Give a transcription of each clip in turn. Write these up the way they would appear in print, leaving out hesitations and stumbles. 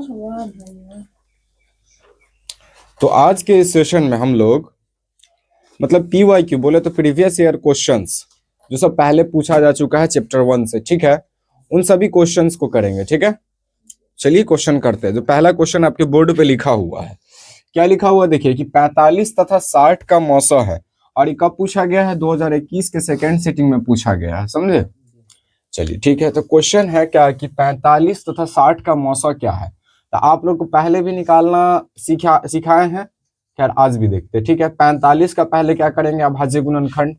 तो आज के इस सेशन में हम लोग मतलब PYQ बोले तो प्रीवियस ईयर क्वेश्चंस जो सब पहले पूछा जा चुका है चैप्टर 1 से, ठीक है, उन सभी क्वेश्चंस को करेंगे। ठीक है, चलिए क्वेश्चन करते हैं। जो पहला क्वेश्चन आपके बोर्ड पे लिखा हुआ है, क्या लिखा हुआ देखिए कि 45 तथा 60 का मौसा है, और ये कब पूछा गया है? 2021 के सेकेंड सिटिंग में पूछा गया है, समझे। चलिए ठीक है, तो क्वेश्चन है क्या कि 45 तथा 60 का मौसा क्या है। तो आप लोग को पहले भी निकालना सिखाए हैं, खैर आज भी देखते हैं। ठीक है, 45 का पहले क्या करेंगे, अभाज्य गुणनखंड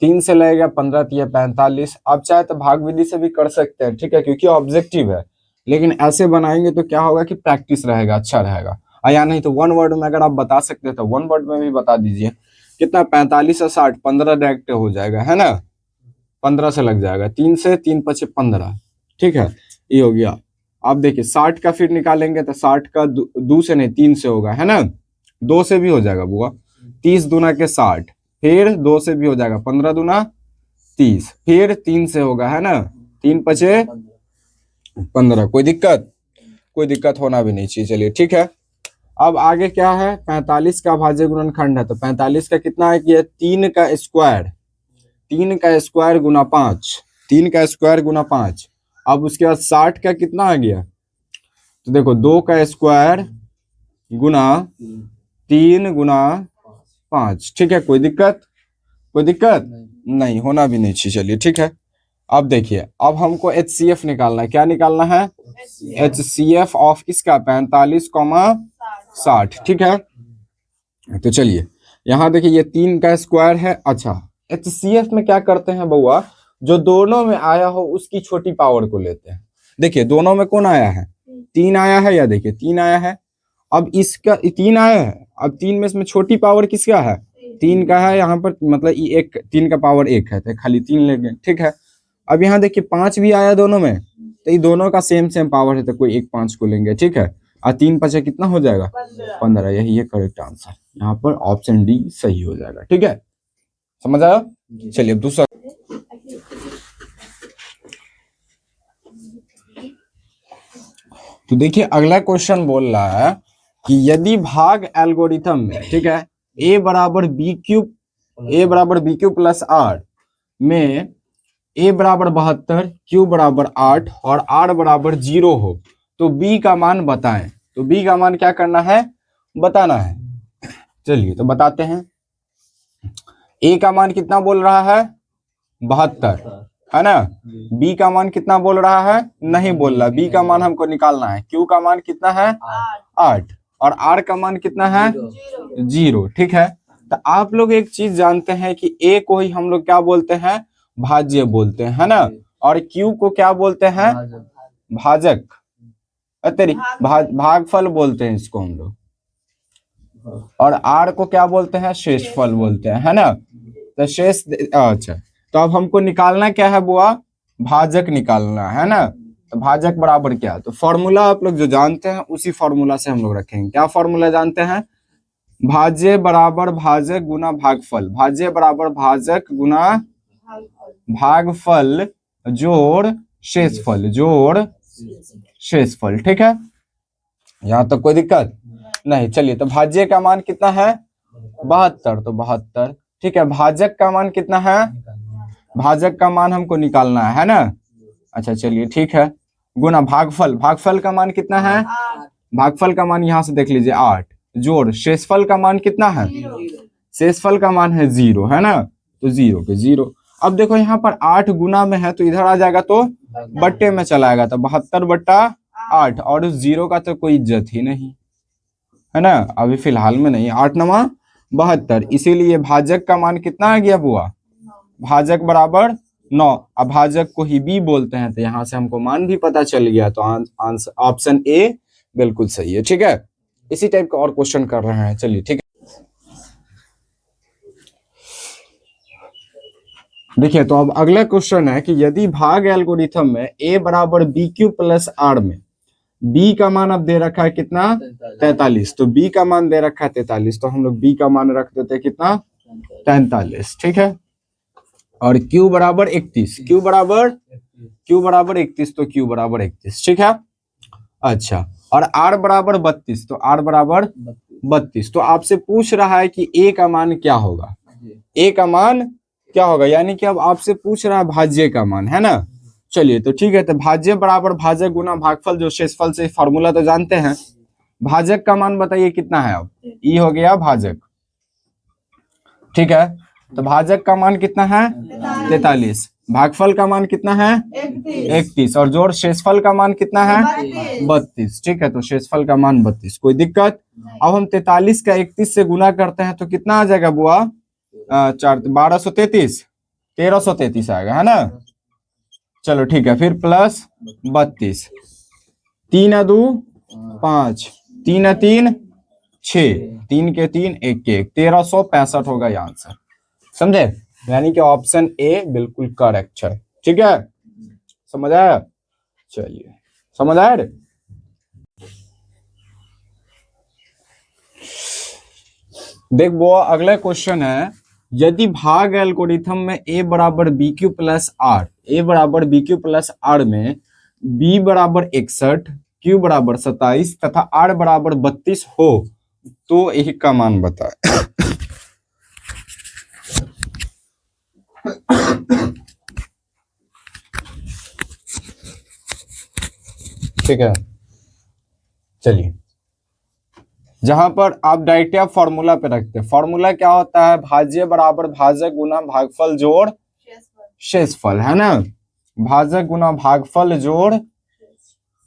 3 से लगेगा 15 तिया 45। आप चाहे तो भाग विधि से भी कर सकते हैं, ठीक है, क्योंकि ऑब्जेक्टिव है, लेकिन ऐसे बनाएंगे तो क्या होगा कि प्रैक्टिस रहेगा, अच्छा रहेगा। या नहीं तो वन वर्ड में अगर आप बता सकते हैं तो वन वर्ड में भी बता दीजिए। कितना 45 से 60, 15 डायरेक्ट हो जाएगा, है ना, 15 से लग जाएगा, 3 से 3 पचे 15। ठीक है, ये हो गया। आप देखिए 60 का फिर निकालेंगे तो 60 का 2 से नहीं 3 से होगा, है ना, 2 से भी हो जाएगा बुआ, 30 दूना के 60, फिर 2 से भी हो जाएगा, 15 दूना 30, फिर 3 से होगा, है ना, 3 पचे 15। कोई दिक्कत? कोई दिक्कत होना भी नहीं चाहिए। चलिए ठीक है, अब आगे क्या है, 45 का भाज्य गुणनखंड है, तो 45 का कितना है कि 3 का स्क्वायर, 3 का स्क्वायर गुना 5, 3 का स्क्वायर गुना 5। अब उसके बाद 60 का कितना आ गया, तो देखो 2 का स्क्वायर गुना 3 गुना 5। ठीक है, कोई दिक्कत? कोई दिक्कत नहीं, होना भी नहीं चाहिए। चलिए ठीक है, अब देखिए, अब हमको HCF निकालना है। क्या निकालना है? HCF ऑफ किसका? 45, 60। ठीक है, तो चलिए यहाँ देखिए ये 3 का स्क्वायर है। अच्छा, HCF में क्या करते हैं बउआ, जो दोनों में आया हो उसकी छोटी पावर को लेते हैं। देखिए दोनों में कौन आया है? 3 आया है, या देखिए 3 आया है। अब इसका 3 आया है, अब 3 में इसमें छोटी पावर किसका है? 3 का है यहाँ पर, मतलब ये एक 3 का पावर 1 है, तो खाली 3 लेंगे। ठीक है, अब यहाँ देखिए 5 भी आया दोनों में, तो ये दोनों का सेम सेम पावर है, तो कोई एक 5 को लेंगे। ठीक है, और 3 पचे कितना हो जाएगा? 15। यही है करेक्ट आंसर, यहाँ पर ऑप्शन डी सही हो जाएगा। ठीक है, समझ आया? चलिए अब दूसरा, तो देखिए अगला क्वेश्चन बोल रहा है कि यदि भाग एल्गोरिथम में, ठीक है, a बराबर बी क्यूब प्लस आर में a बराबर 72, q बराबर 8 और r बराबर 0 हो, तो b का मान बताएं। तो b का मान क्या करना है? बताना है। चलिए तो बताते हैं। a का मान कितना बोल रहा है? 72, है ना। b का मान कितना बोल रहा है? नहीं बोल रहा। b का मान हमको निकालना है। q का मान कितना है? 8। और r का मान कितना है? 0। ठीक है, तो आप लोग एक चीज जानते हैं कि a को ही हम लोग क्या बोलते हैं? भाज्य बोलते हैं, है ना। और q को क्या बोलते हैं? भाजक, तेरी भागफल बोलते हैं इसको हम लोग। और r को क्या बोलते हैं? शेषफल बोलते हैं, है ना। तो शेष, अच्छा, तो अब हमको निकालना क्या है बुआ? भाजक निकालना है ना। तो भाजक बराबर क्या? तो फॉर्मूला आप लोग जो जानते हैं उसी फॉर्मूला से हम लोग रखेंगे। क्या फॉर्मूला जानते हैं? भाज्य बराबर भाजक गुना भागफल, भाज्य बराबर भाजक गुना भागफल जोड़ शेषफल, जोड़ शेषफल। ठीक है, यहाँ तक कोई दिक्कत नहीं। चलिए, तो भाज्य का मान कितना है? 72, तो 72। ठीक है, भाजक का मान कितना है? भाजक का मान हमको निकालना है ना। अच्छा चलिए ठीक है, गुना भागफल, भागफल का मान कितना है? भागफल का मान यहाँ से देख लीजिए 8, जोड़ शेषफल का मान कितना है? शेषफल का मान है 0, है ना, तो 0 के 0। अब देखो यहाँ पर 8 गुना में है, तो इधर आ जाएगा तो बट्टे में चला आएगा, तो 72/8। और उस 0 का तो कोई इज्जत ही नहीं, है ना, अभी फिलहाल में नहीं। 8 9 72, इसीलिए भाजक का मान कितना आ गया बुआ? भाजक बराबर 9। अब भाजक को ही b बोलते हैं, तो यहाँ से हमको मान भी पता चल गया, तो आंसर ऑप्शन ए बिल्कुल सही है। ठीक है, इसी टाइप का और क्वेश्चन कर रहे हैं। चलिए ठीक है, देखिए तो अब अगला क्वेश्चन है कि यदि भाग एल्गोरिथम में a बराबर बी क्यूब प्लस आर में b का मान अब दे रखा है कितना? 43। तो b का मान दे रखा है 43, तो हम लोग b का मान रख देते हैं कितना? 43। ठीक है, और q बराबर 31, q बराबर 31, तो q बराबर 31। ठीक है, अच्छा, और r बराबर 32, तो r बराबर 32। तो आपसे पूछ रहा है कि a का मान क्या होगा, a का मान क्या होगा, यानी कि अब आपसे पूछ रहा है भाज्य का मान, है ना। चलिए तो ठीक है, तो भाज्य बराबर भाजक गुना भागफल, जो शेषफल से फॉर्मूला तो जानते हैं। भाजक का मान बताइए कितना है, अब ई हो गया भाजक, ठीक है। तो भाजक का मान कितना है 43, भागफल का मान कितना है 31, और जोड़ शेषफल का मान कितना है 32, ठीक है। तो शेषफल का मान 32, कोई दिक्कत। अब हम 43 का 31 से गुना करते हैं तो कितना आ जाएगा बुआ, 1233, 1333 आएगा, है ना। चलो ठीक है, फिर प्लस 32, 3 2 5, 3 3 6, 3 के 3 1 के 1, 1365 होगा ये आंसर, समझे। यानी कि ऑप्शन ए बिल्कुल करेक्ट है, ठीक है। समझ आया, चलिए समझ आया रे। देख वो अगला क्वेश्चन है, यदि भाग एल्गोरिथम में a बराबर B Q plus R, a बराबर बी क्यू प्लस आर में b बराबर 61, q बराबर 27 तथा r बराबर 32 हो तो a का मान बताए। ठीक है, चलिए जहां पर आप डायरेक्ट आप फॉर्मूला पे रखते हैं, फॉर्मूला क्या होता है, भाज्य बराबर भाजक गुना भागफल जोड़ शेषफल, है ना। भाजक गुना भागफल जोड़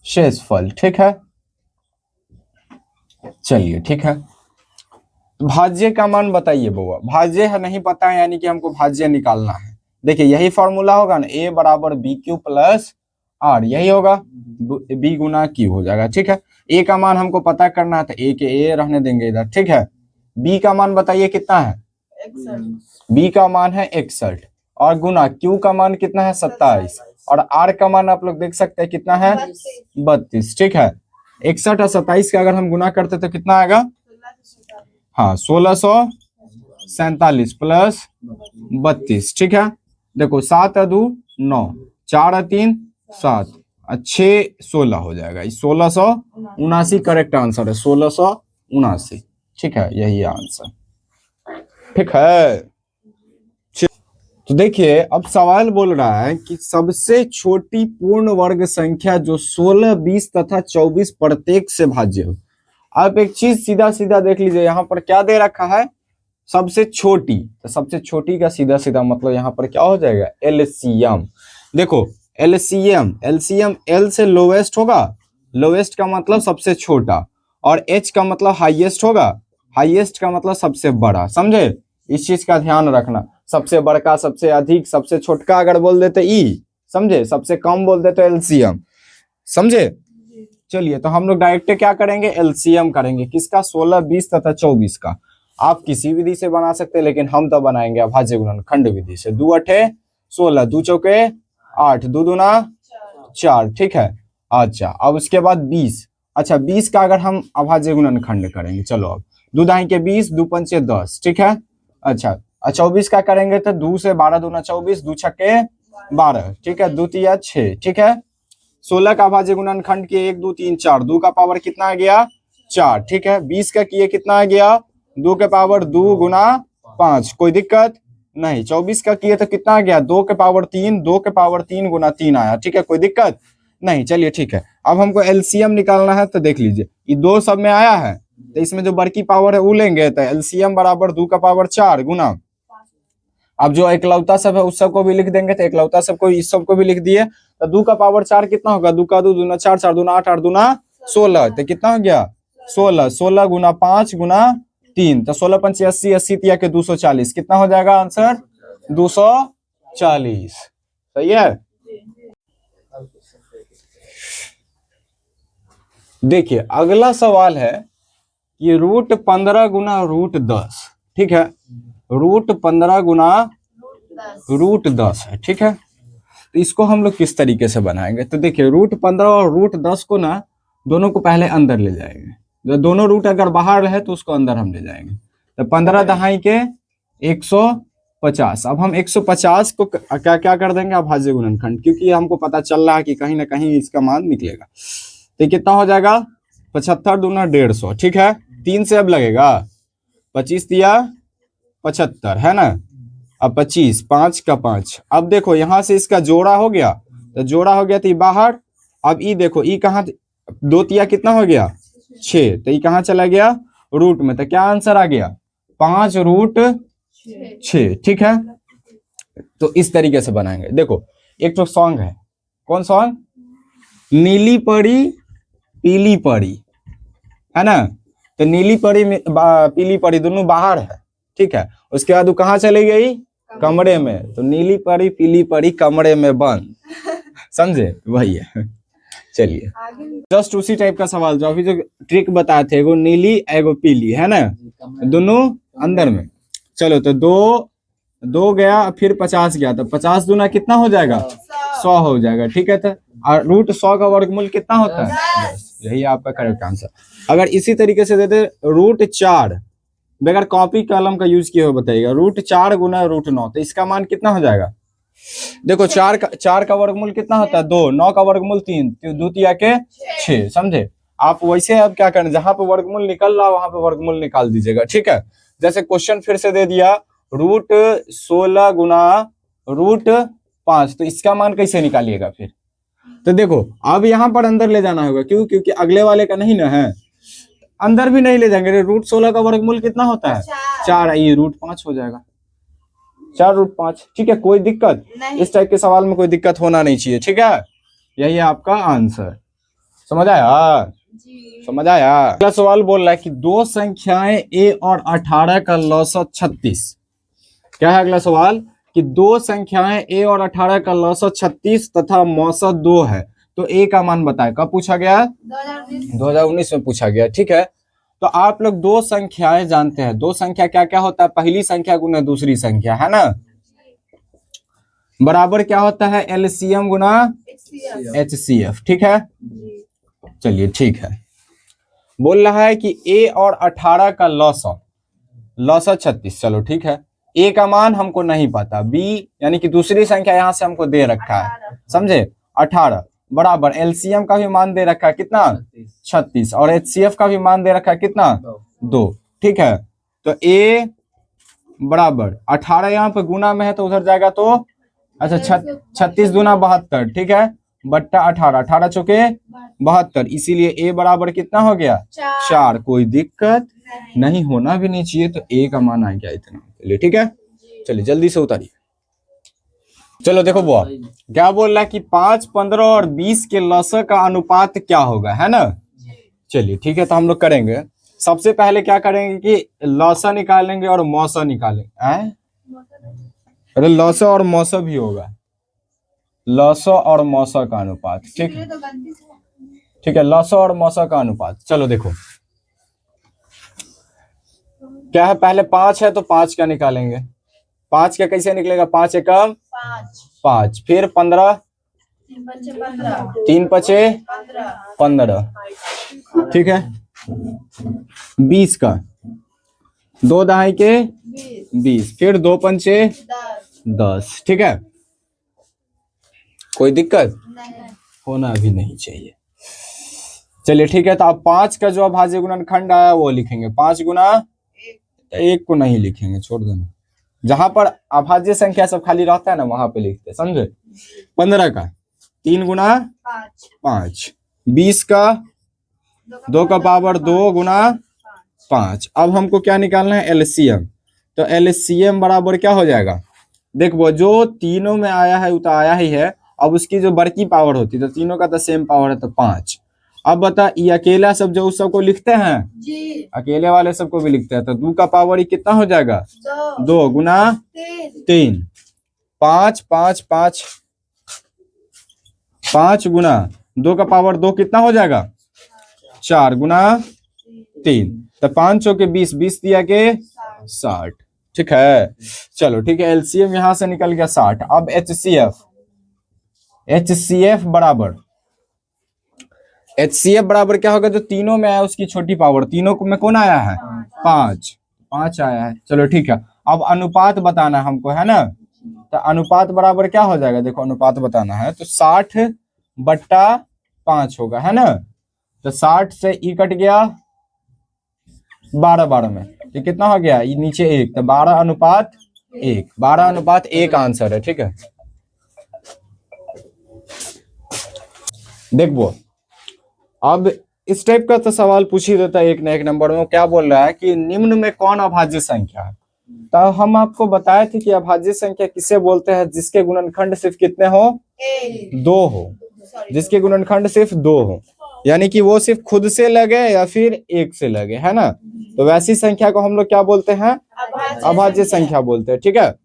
शेषफल, ठीक है। चलिए ठीक है, भाज्य का मान बताइए बउआ, भाज्य है नहीं पता है, यानी कि हमको भाज्य निकालना है। देखिए यही फॉर्मूला होगा ना, a बराबर बी क्यू प्लस आर, यही होगा, b गुना क्यू हो जाएगा, ठीक है। a का मान हमको पता करना है, तो a के a रहने देंगे इधर, ठीक है। b का मान बताइए कितना है, b का मान है 61, और गुना q का मान कितना है 27, और r का मान आप लोग देख सकते हैं कितना है 32, ठीक है। 61 और 27 का अगर हम गुना करते तो कितना आएगा, हाँ 1647 प्लस 32, ठीक है। देखो 7 2 9, 4 3 7, 6 16 हो जाएगा, 1679 करेक्ट आंसर है, 1679, ठीक है, यही आंसर, ठीक है। तो देखिए अब सवाल बोल रहा है कि सबसे छोटी पूर्ण वर्ग संख्या जो 16 20 तथा 24 प्रत्येक से भाज्य हो। आप एक चीज सीधा सीधा देख लीजिए, यहाँ पर क्या दे रखा है, सबसे छोटी, तो सबसे छोटी का सीधा सीधा मतलब यहाँ पर क्या हो जाएगा, एलसीएम। देखो एलसीएम, एलसीएम एल से लोवेस्ट होगा, लोवेस्ट का मतलब सबसे छोटा, और एच का मतलब हाईएस्ट होगा, हाईएस्ट का मतलब सबसे बड़ा, समझे। इस चीज का ध्यान रखना, सबसे बड़का, सबसे अधिक, सबसे छोटका अगर बोल देते ई, समझे, सबसे कम बोल देते एलसीएम, समझे। चलिए तो हम लोग डायरेक्ट क्या करेंगे, एलसीएम करेंगे, किसका, 16 20 तथा 24 का। आप किसी विधि से बना सकते हैं, लेकिन हम तो बनाएंगे अभाज्य गुणनखंड विधि से। 2 8 16, 2 चौके 8, 2 दूना 4, ठीक है। अच्छा अब उसके बाद 20, अच्छा 20 का अगर हम अभाज्य गुणनखंड करेंगे, चलो अब 2 दाई के 20, 2 पंचे 10, ठीक है। अच्छा 24 का करेंगे तो 2 से 12 दूना 24, 2 छक्के 12, ठीक है, 2 तिया 6, ठीक है। 16 का अभाज्य गुणनखंड किए 1 2 3 4, 2 का पावर कितना आ गया 4, ठीक है। 20 का किए कितना आ गया 2 के पावर 2 गुना 5, कोई दिक्कत नहीं। 24 का किए तो कितना आ गया 2 के पावर 3, 2 के पावर 3 गुना 3 आया, ठीक है, कोई दिक्कत नहीं। चलिए ठीक है, अब हमको एलसीएम निकालना है, तो देख लीजिए ये 2 सब में आया है, तो इसमें जो बड़की पावर है वो लेंगे, तो एलसीएम बराबर 2 का पावर 4 गुना, अब जो एकलौता सब है उस सबको भी लिख देंगे, तो एकलौता सबको इस सबको भी लिख दिए, तो 2 का पावर 4 कितना होगा, 2 का 2 दूना 4, 4 दूना 8, 8 दूना 16, तो कितना हो गया 16, 16 गुना 5 गुना 3, तो 16 पंचे 80, 80 तिया के 240, कितना हो जाएगा आंसर 240, सही है। देखिए अगला सवाल है कि √15 गुना √10, ठीक है, √15 गुना √10 है, ठीक है। तो इसको हम लोग किस तरीके से बनाएंगे, तो देखिए √15 और √10 को ना दोनों को पहले अंदर ले जाएंगे, जब दोनों रूट अगर बाहर रहे तो उसको अंदर हम ले जाएंगे, तो 15 दहाई के 150, अब हम 150 को क्या क्या कर देंगे अभाज्य गुणनखंड, क्योंकि हमको पता चल रहा है कि कहीं ना कहीं इसका मान निकलेगा, तो कितना हो जाएगा 75 दूना 150, ठीक है। 3 से अब लगेगा, 25 दिया 75 है ना। अब 25, 5 का 5। अब देखो यहाँ से इसका जोड़ा हो गया, तो जोड़ा हो गया तो ये बाहर। अब ई देखो, ई कहाँ, 2 तिया कितना हो गया 6, तो ये कहाँ चला गया रूट में, तो क्या आंसर आ गया 5√6, ठीक है। तो इस तरीके से बनाएंगे। देखो एक तो सॉन्ग है, कौन सॉन्ग, नीली परी पीली परी, है ना। तो नीली परी में पीली परी दोनों बाहर है, ठीक है। उसके बाद वो कहाँ चली गई, कमरे में, तो नीली परी पीली परी कमरे में बंद, समझे, वही है। चलिए जस्ट उसी टाइप का सवाल जो अभी जो ट्रिक बताए थे, एगो नीली एगो पीली, है ना, दोनों अंदर में। चलो तो 2 गया, फिर 50 गया, तो 50 दूना कितना हो जाएगा 100 हो जाएगा, ठीक है। तो और रूट 100 का वर्गमूल कितना होता है, यही आपका करेक्ट आंसर। अगर इसी तरीके से देते √4, बगैर कॉपी कलम का यूज किए हुए बताइएगा, √4 गुना √9, तो इसका मान कितना हो जाएगा। देखो 4 का वर्गमूल कितना होता है 2, 9 का वर्गमूल 3, 2 तिया के 6, समझे। आप वैसे अब क्या करें, जहां पे वर्गमूल निकल रहा वहां पे वर्गमूल निकाल दीजिएगा, ठीक है। जैसे क्वेश्चन फिर से दे दिया √16 गुना √5, तो इसका मान कैसे निकालिएगा फिर। तो देखो अब यहाँ पर अंदर ले जाना होगा, क्यों, क्योंकि अगले वाले का नहीं ना है, अंदर भी नहीं ले जाएंगे। √16 का वर्गमूल कितना होता है 4, ये √5 हो जाएगा, 4√5, ठीक है। कोई दिक्कत, इस टाइप के सवाल में कोई दिक्कत होना नहीं चाहिए, ठीक है। यही है आपका आंसर, समझ आया, समझ आया। अगला सवाल बोल रहा है कि 2 संख्याएं a और 18 का लौसत 36। क्या है अगला सवाल, कि 2 संख्याएं a और 18 का लौसत 36 तथा मौसत 2 है, तो a का मान बताए। कब पूछा गया, 2019 में पूछा गया, ठीक है। तो आप लोग 2 संख्याएं जानते हैं, 2 संख्या क्या क्या होता है, पहली संख्या गुना दूसरी संख्या, है ना, बराबर क्या होता है LCM गुना HCF, ठीक है। चलिए ठीक है, बोल रहा है कि a और 18 का लौसत 36, चलो ठीक है। a का मान हमको नहीं पता, b यानी कि दूसरी संख्या यहां से हमको दे रखा है, समझे, 18 बराबर LCM का भी मान दे रखा है कितना 36, और HCF का भी मान दे रखा है कितना 2, ठीक है। तो a बराबर 18 यहाँ पे गुना में है तो उधर जाएगा, तो अच्छा 36 दूना 72, ठीक है, बट्टा 18, 18 चौके 72, इसीलिए a बराबर कितना हो गया 4। कोई दिक्कत नहीं, होना भी नहीं चाहिए, तो a का मान आ गया इतना, चलिए ठीक है। चलिए जल्दी से उतारिए। चलो देखो बुआ क्या बोल रहा है कि 5, 15 और 20 के लौसक का अनुपात क्या होगा, है ना। चलिए ठीक है, तो हम लोग करेंगे। सबसे पहले क्या करेंगे कि लौसा निकालेंगे और मौसा निकालेंगे। अरे लौसा और मौसा भी होगा, लौसा और मौसा का अनुपात, ठीक है, ठीक है, लौसा और मौसा का अनुपात। चलो देखो क्या है, पहले 5 है तो 5 का निकालेंगे, 5 का कैसे निकलेगा, 5 एकम 5, फिर 15, 3 पचे 15, ठीक है। 20 का 2 दहाई के 20, फिर 2 पंचे 10, ठीक है। कोई दिक्कत होना भी नहीं चाहिए। चलिए ठीक है, तो आप 5 का जो अभाज्य गुणनखंड आया वो लिखेंगे, 5 गुना 1 को नहीं लिखेंगे, छोड़ देना, जहां पर अभाज्य संख्या सब खाली रहता है ना वहां पे लिखते, समझे। 15 का 3 गुना 5, 20 का 2 का पावर 2 गुना 5। अब हमको क्या निकालना है LCM, तो LCM बराबर क्या हो जाएगा, देखो जो तीनों में आया है वो तो आया ही है, अब उसकी जो बड़की पावर होती है, तो तीनों का तो सेम पावर है, तो 5। अब बता ये अकेला सब जो उस सबको लिखते हैं जी, अकेले वाले सबको भी लिखते हैं, तो 2 का पावर ही कितना हो जाएगा 2 गुना 3, 5 5 5, 5 गुना 2 का पावर 2 कितना हो जाएगा 4 गुना 3, तो 5 चौके 20, 20 दिया के 60, ठीक है। चलो ठीक है, LCM यहां से निकल गया 60। अब HCF बराबर क्या होगा, जो तीनों में आया उसकी छोटी पावर, तीनों में कौन आया है 5 आया है, चलो ठीक है। अब अनुपात बताना है हमको, है ना, तो अनुपात बराबर क्या हो जाएगा, देखो अनुपात बताना है तो 60/5 होगा, है ना। तो 60 से ई कट गया 12 में, ये कितना हो गया, ये नीचे 1, तो 12:1, 12:1 आंसर है। ठीक है, देखो अब इस टाइप का तो सवाल पूछ ही देता है एक न एक नंबर में। वो क्या बोल रहा है कि निम्न में कौन अभाज्य संख्या है। तो हम आपको बताए थे कि अभाज्य संख्या किसे बोलते हैं, जिसके गुणनखंड सिर्फ कितने हो, 2 हो, जिसके गुणनखंड सिर्फ 2 हो, यानी कि वो सिर्फ खुद से लगे या फिर 1 से लगे, है ना। तो वैसी संख्या को हम लोग क्या बोलते हैं, अभाज्य संख्या बोलते हैं। ठीक है,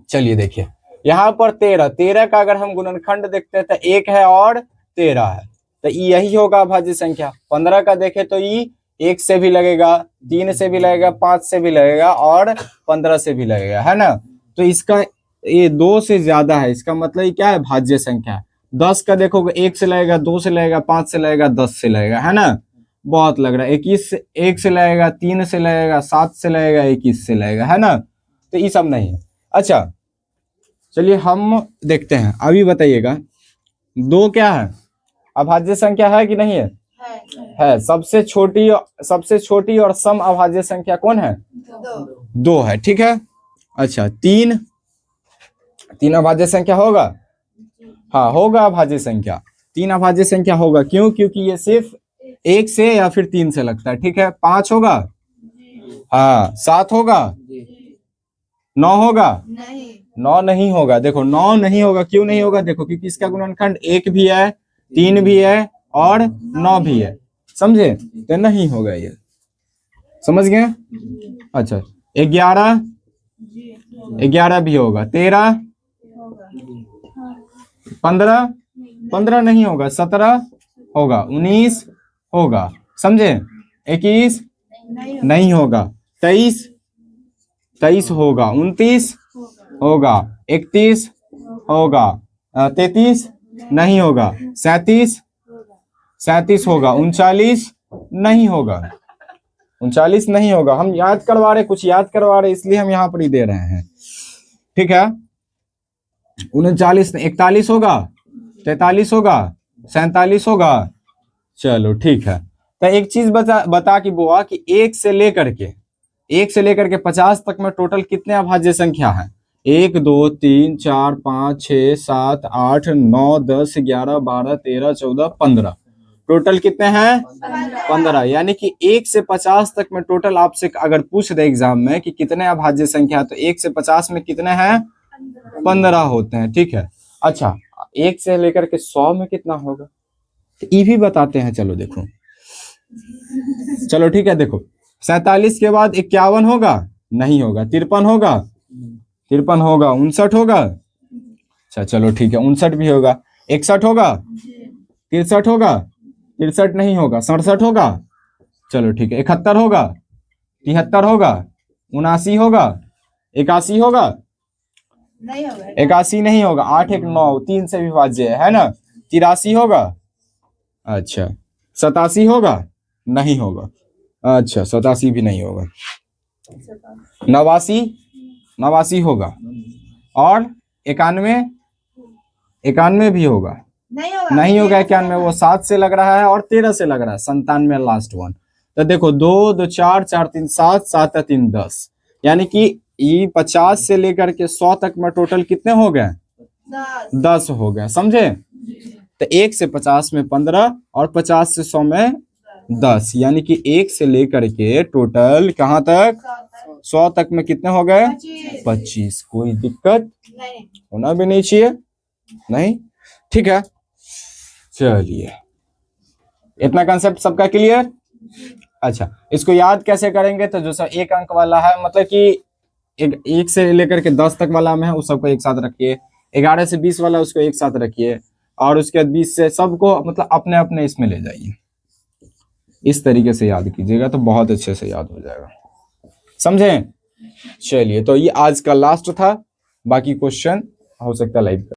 चलिए देखिए यहाँ पर 13 का अगर हम गुणनखंड देखते हैं तो 1 है और 13 है, तो यही होगा अभाज्य संख्या। 15 का देखे तो ये 1 से भी लगेगा, 3 से भी लगेगा, 5 से भी लगेगा और 15 से भी लगेगा, है ना। तो इसका ये 2 से ज्यादा है, इसका मतलब ये क्या है, भाज्य संख्या। 10 का देखोगे 1 से लगेगा, 2 से लगेगा, 5 से लगेगा, 10 से लगेगा, है ना। बहुत लग रहा है। 21 से 1 से लगेगा, 3 से लगेगा, 7 से लगेगा, 21 से लगेगा, है ना। तो ये सब नहीं है। अच्छा चलिए हम देखते हैं, अभी बताइएगा 2 क्या है, अभाज्य संख्या है कि नहीं है, है। सबसे छोटी और सम अभाज्य संख्या कौन है, 2 है। ठीक है, अच्छा 3 अभाज्य संख्या होगा, हाँ होगा अभाज्य संख्या, 3 अभाज्य संख्या होगा। क्यों, क्योंकि ये सिर्फ 1 से या फिर 3 से लगता है। ठीक है, 5 होगा, हाँ 7 होगा, 9 होगा, 9 नहीं होगा। देखो 9 नहीं होगा, क्यों नहीं होगा, देखो क्योंकि इसका गुणनखंड 1 भी है, 3 भी है और 9 भी है, समझे, तो नहीं होगा ये, समझ गए। अच्छा 11 भी होगा, 13, 15 नहीं होगा, 17 होगा, 19 होगा, समझे, 21 नहीं होगा, 23 होगा, 29 होगा, 31 होगा, 33 नहीं होगा, 37 होगा, 39 नहीं होगा, 39 नहीं होगा। हम याद करवा रहे, कुछ याद करवा रहे, इसलिए हम यहाँ पर ही दे रहे हैं। ठीक है, 39, 41 होगा, 43 होगा, 47 होगा। चलो ठीक है, तो एक चीज बता कि बुआ कि 1 से लेकर के 50 तक में टोटल कितने अभाज्य संख्या है, 1 2 3 4 5 6 7 8 9 10 11 12 13 14 15, टोटल कितने हैं, 15। यानी कि 1 से 50 तक में टोटल आपसे अगर पूछ दे एग्जाम में कि कितने अभाज्य संख्या, तो 1 से 50 में कितने हैं, 15 होते हैं। ठीक है, अच्छा 1 से लेकर के 100 में कितना होगा, तो ये भी बताते हैं। चलो देखो, चलो ठीक है, देखो 47 के बाद 51 होगा, नहीं होगा, 53 होगा, 59 होगा, अच्छा चलो ठीक है, 59 भी होगा, 61 होगा, 63 होगा, 63 नहीं होगा, 67 होगा, चलो ठीक है, 71 होगा, 73 होगा, 79 होगा, 81 होगा, 81 नहीं होगा, 8 1 9 3 से विभाज्य है ना, 83 होगा, अच्छा 87 होगा, नहीं होगा, अच्छा 87 भी नहीं होगा, 89 होगा, और 91 भी होगा, नहीं होगा 91, वो 7 से लग रहा है और 13 से लग रहा है, 97 लास्ट वन। तो देखो 2 2 4 4 3 7 7 3 10, यानी कि ये 50 से लेकर के 100 तक में टोटल कितने हो गए, 10 हो गए, समझे। तो 1 से 50 में 15 और 50 से 100 में 10, यानी कि 1 से लेकर के टोटल कहाँ तक, 100 तक में कितने हो गए, 25। कोई दिक्कत होना भी नहीं चाहिए, नहीं, ठीक है। चलिए इतना कंसेप्ट सबका क्लियर। अच्छा इसको याद कैसे करेंगे, तो जो सब 1 अंक वाला है, मतलब कि 1 से लेकर के 10 तक वाला में है उस सबको एक साथ रखिए, 11 से 20 वाला उसको एक साथ रखिए, और उसके बाद 20 से सबको मतलब अपने अपने इसमें ले जाइए। इस तरीके से याद कीजिएगा तो बहुत अच्छे से याद हो जाएगा, समझे। चलिए तो ये आज का लास्ट था, बाकी क्वेश्चन हो सकता है लाइव